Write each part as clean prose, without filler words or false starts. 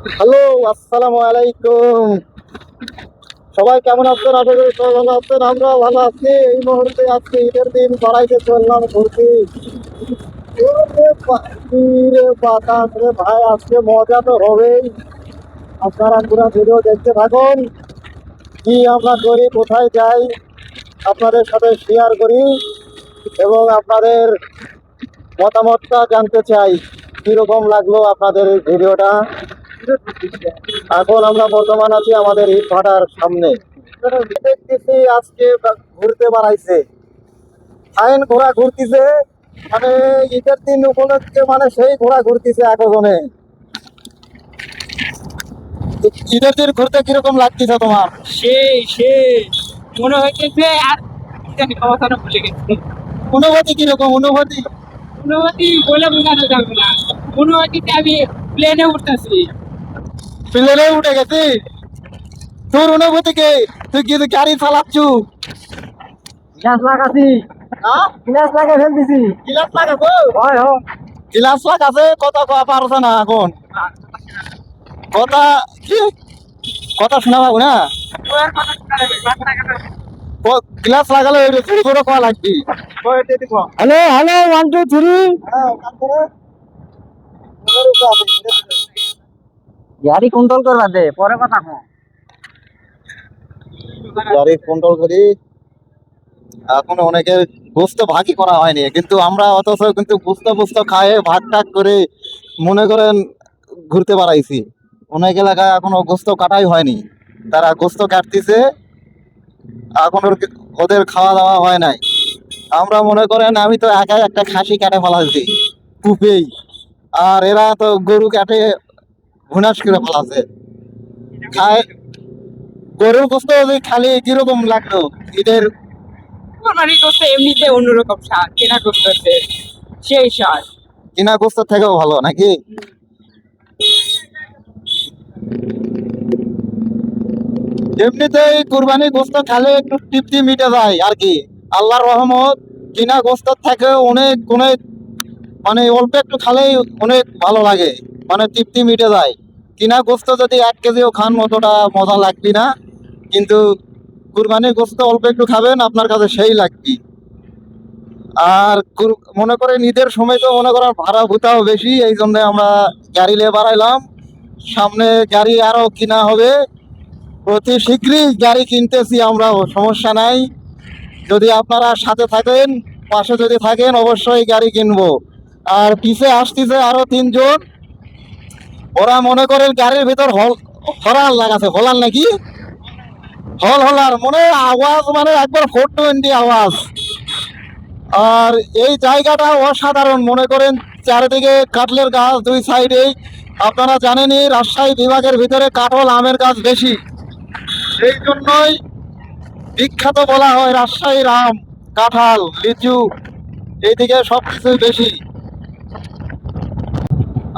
Hello, আসসালামু আলাইকুম। সবাই কেমন আছেন? আশা করি সবাই ভালো আছেন। আমরা ভালো আছি। এই মুহূর্তে আজকে ঈদের দিন বাড়াইতে চললাম ঘুরতে। ওরে কি রে বাতাস রে ভাই, আজকে মজা তো হবেই। আপনারা পুরো ভিডিও দেখতে থাকুন। কি আমরা করি, কোথায় যাই, আপনাদের সাথে শেয়ার করি এবং আপনাদের মতামতটা জানতে চাই। কিরকম লাগলো আপনাদের এই ভিডিওটা। এখন আমরা বর্তমান আছি আমাদের ইট ভাটার সামনে। দেখতেছি আজকে ঘুরতে বাড়াইছে, ফাইন ঘোড়া ঘুরতিছে, মানে ঈদের দিন উপলক্ষে মানে সেই ঘোড়া ঘুরতিছে একজনে। ঈদের দিন ঘুরতে কিরকম লাগতেছে তোমার? সেই মনে হইতেছে আর কি জানি কথাটা ভুলে গেছি। অনুভূতি কিরকম অনুভূতি? অনুভূতি বলে বোঝানো যাবে না। অনুভূতিতে আমি প্লেনে উঠতেছি। প্লেনে উঠে গেছি। তোর অনুভূতি কে? তুই কি গাড়ি চালাচ্ছু? গ্যাস লাগাছি, হ্যাঁ, গ্যাস লাগা ফেলতেছি। গিলাস লাগাবো। হয় হয় গিলাস লাগাছে, কথা কওয়া পারছে না এখন। কথা কি, কথা শোনা পাবো না। গ্লাস লাগালে জোরে জোরে কোয়া লাগবি। Hello hello 1 2 3। গাড়ি কন্ট্রোল করবা দে, পরে কথা কও। গাড়ি কন্ট্রোল করি। এখন অনেকের গোস্ত ভাগই করা হয়নি, কিন্তু আমরা অথচ কিন্তু বুঝতে বুঝতে খায়ে ভাগ টাগ করে মনে করেন ঘুরতে বাড়াইছি। অনেক এলাকায় এখনো গোস্ত কাটাই হয়নি, তারা গোস্ত কাটতেছে, এখন ওদের খাওয়া দাওয়া হয় নাই। আমরা মনে করেন আমি তো একাই একটা খাসি কাটে ফেলাচ্ছি কূপেই, আর এরা তো গরু কাটে ভুনাস করে ফেলাছে খায়। গরুর গোস্ত যদি খালি কিরকম লাগতো ঈদের? কোরবানির গোস্ত এমনিতে অন্যরকম স্বাদ, কেনা গোস্ত হচ্ছে সেই স্বাদ। কিনা গোস্ত থেকেও ভালো নাকি? এমনিতেই কুরবানি গোস্ত খেলে একটু তৃপ্তি মিটে যায় আর কি, আল্লাহর রহমত। কিনা গোস্ত থেকে অনেক অনেক মানে অল্প একটু খালেই অনেক ভালো লাগে, মানে তৃপ্তি মিটে যায়। কিনা গোস্ত যদি 1 কেজিও খান অতটা মজা লাগবে না, কিন্তু কুরবানির গোস্ত অল্প একটু খাবেন আপনার কাছে সেই লাগবে। আর মনে করেন ঈদের সময় তো মনে করেন ভাড়া ভুতাও বেশি, এই জন্য আমরা গাড়ি নিয়ে বাড়াইলাম। সামনে গাড়ি আরো কিনা হবে, অতি শীঘ্রই গাড়ি কিনতেছি আমরাও, সমস্যা নাই। যদি আপনারা সাথে থাকেন, পাশে যদি থাকেন, অবশ্যই গাড়ি কিনবো। আর পিছে আসতেছে আরো 3 জন, ওরা মনে করেন গাড়ির ভিতর হরাল লাগাছে, হলাল নাকি হলার মনে আওয়াজ, মানে একবার 420 আওয়াজ। আর এই জায়গাটা অসাধারণ, মনে করেন চারিদিকে কাঁঠালের গাছ দুই সাইডে। আপনারা জানেনই রাজশাহী বিভাগের ভিতরে কাঁঠাল আমের গাছ বেশি, এই জন্যই বিখ্যাত বলা হয় রাজশাহীর আম, কাঁঠাল, লিচু, এইদিকে সবকিছুই বেশি।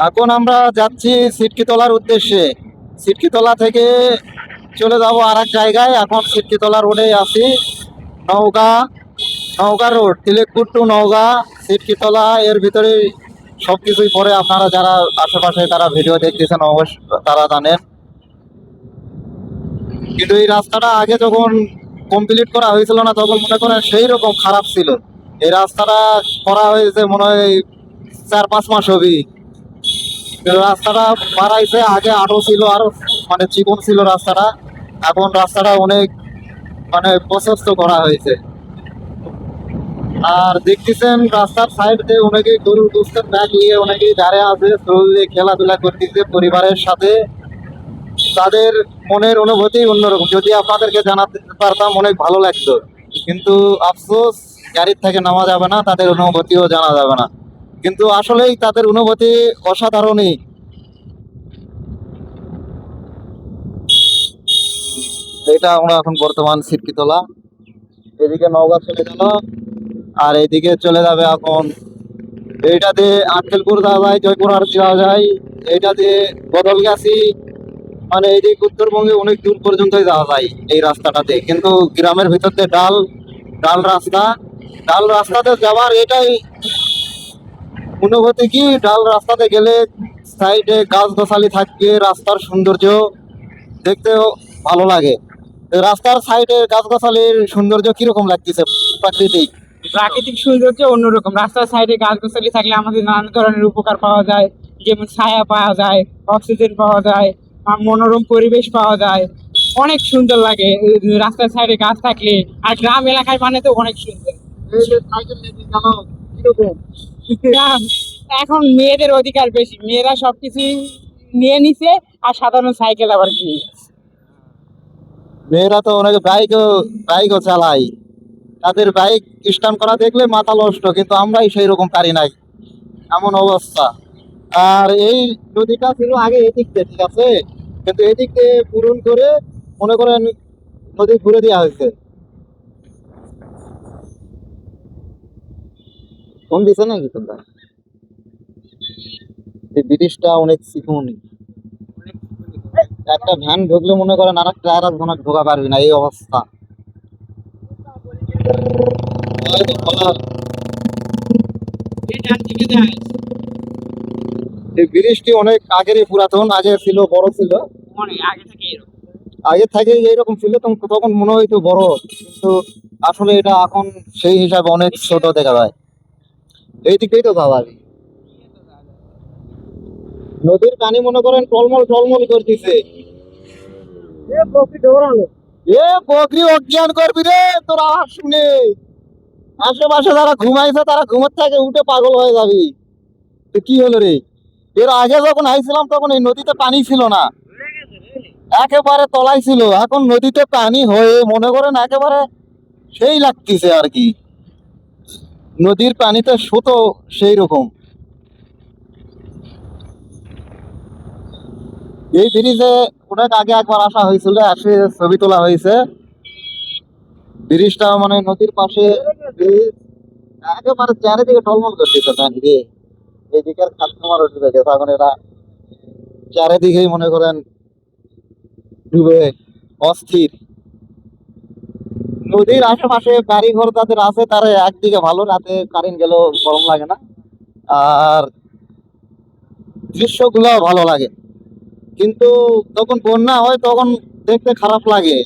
এখন আমরা যাচ্ছি সিটকিতলার উদ্দেশ্যে। সিটকিতলা থেকে চলে যাব আর এক জায়গায়। এখন সিটকিতলা রোডে আছি, নওগাঁ, নওগাঁ রোড, তিলেকপুর টু নওগাঁ, সিটকিতলা, এর ভিতরে সবকিছুই পরে। আপনারা যারা আশেপাশে তারা ভিডিও দেখতেছেন অবশ্য তারা জানেন, কিন্তু এই রাস্তাটা আগে যখন কমপ্লিট করা হয়েছিল না তখন মনে করেন সেই রকম খারাপ ছিল। এই রাস্তাটা করা হয়েছে মনে হয় 4-5 মাস হবে। রাস্তাটা বাড়াইছে, আগে আরো ছিল, আরো মানে চিকন ছিল রাস্তাটা, এখন রাস্তাটা অনেক মানে প্রশস্ত করা হয়েছে। আর দেখতেছেন রাস্তার সাইড দিয়ে অনেকেই গরুর গোস্তের ব্যাগ নিয়ে অনেকেই দাঁড়িয়ে আছে, চললে খেলাধুলা করতেছে পরিবারের সাথে। তাদের মনের অনুভূতি অন্যরকম, যদি আপনাদেরকে জানাতে পারতাম অনেক ভালো লাগতো, কিন্তু আফসোস গাড়ির থেকে নামা যাবে না, তাদের অনুভূতিও জানা যাবে না। কিন্তু আসলেই তাদের অনুভূতি অসাধারণই। এটা আমরা এখন বর্তমান সিটকিতলা, এদিকে নওগাঁ চলে গেল, আর এইদিকে চলে যাবে এখন। এইটা দিয়ে আক্কেলপুর যাওয়া যায়, জয়পুরহাট যাওয়া যায়, এইটা দিয়ে বদলগাছি, মানে এইদিকে উত্তরবঙ্গে অনেক দূর পর্যন্তই যাওয়া যায় এই রাস্তাটাতে। কিন্তু গ্রামের ভিতর দিয়ে ডাল ডাল রাস্তা, ডাল রাস্তাতে যাওয়ার এটাই অনুভূতি কি, ডাল রাস্তাতে গেলে সাইডে গাছগাছালি থাকবে, রাস্তার সৌন্দর্য দেখতেও ভালো লাগে। তো রাস্তার সাইডে গাছগাছালির সৌন্দর্য কিরকম লাগতেছে? প্রাকৃতিক। প্রাকৃতিক সৌন্দর্য অন্যরকম। রাস্তার সাইডে গাছগাছালি থাকলে আমাদের নানান ধরনের উপকার পাওয়া যায়, যেমন ছায়া পাওয়া যায়, অক্সিজেন পাওয়া যায়, আর মনোরম পরিবেশ পাওয়া যায়। অনেক সুন্দর লাগে রাস্তার সাইডে গাছ থাকলে। আর গ্রাম এলাকায় মানে তো অনেক সুন্দর। এই যে সাইকেল নিয়ে গেল, কিরকম? গ্রাম এখন মেয়েদের অধিকার বেশি, মেয়েরা সবকিছু নিয়ে নিছে, আর সাধারণ সাইকেল আবার কি। মেয়েরা তো অনেক বাইকও চালায়, তাদের বাইক স্টার্ট করা দেখলে মাথা নষ্ট, কিন্তু আমরাই সেই রকম পারি নাই, এমন অবস্থা। আর এই নদীটা ছিল আগে এদিক দিয়ে, ঠিক আছে, কিন্তু এদিক দিয়ে পূরণ করে মনে করেন নদী ঘুরে দেওয়া হয়েছে। ফোন দিছে নাকি তোমরা? এই ব্রিটিশটা অনেক চিকন, একটা ভ্যান ঢুকলে মনে করেন আর একটা ঢোকা পারবি না, এই অবস্থা। ওই তো বলার, এই ডান দিকে যায়, এই ব্রিটিশটি অনেক আগেরই পুরাতন, আগে ছিল, বড় ছিল, অনেক আগে থেকে এরকম। আগে থেকে এইরকম ছিল, তখন মনে হইতো বড়, কিন্তু আসলে এটা এখন সেই হিসাবে অনেক ছোট দেখা যায়। এই দিকেই তো স্বাভাবিক। নদীর পানি মনে করেন টলমল টলমল করতেছে। এ বকরি অজ্ঞান করবি রে তোর আওয়াজ শুনে। আশেপাশে যারা ঘুমাইছে তারা ঘুমার থেকে উঠে পাগল হয়ে যাবি। তো কি হলো রে? এর আগে যখন আইছিলাম তখন এই নদীতে পানি ছিল না, একেবারে তলায় ছিল। এখন নদীতে পানি হয়ে মনে করেন একেবারে সেই লাগতেছে আর কি, নদীর পানিতে স্রোতও সেই রকম। এই ব্রিজে অনেক আগে একবার আসা হয়েছিল, এসে ছবি তোলা হয়েছে। ব্রিজটা মানে নদীর পাশে ব্রিজ, একেবারে চারিদিকে টলমল করতেছে পানি রে। এইদিকের কাস্টমার উঠে গেছে, এখন এরা চারিদিকেই মনে করেন ডুবে অস্থির। নদীর আশেপাশে বাড়ি ঘর যাদের আছে তারা একদিকে ভালো, রাতে কারেন্ট গেলেও গরম লাগে না, আর দৃশ্যগুলো ভালো লাগে। কিন্তু যখন বন্যা হয় তখন দেখতে খারাপ লাগে।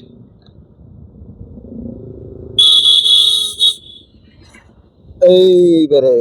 এইবারে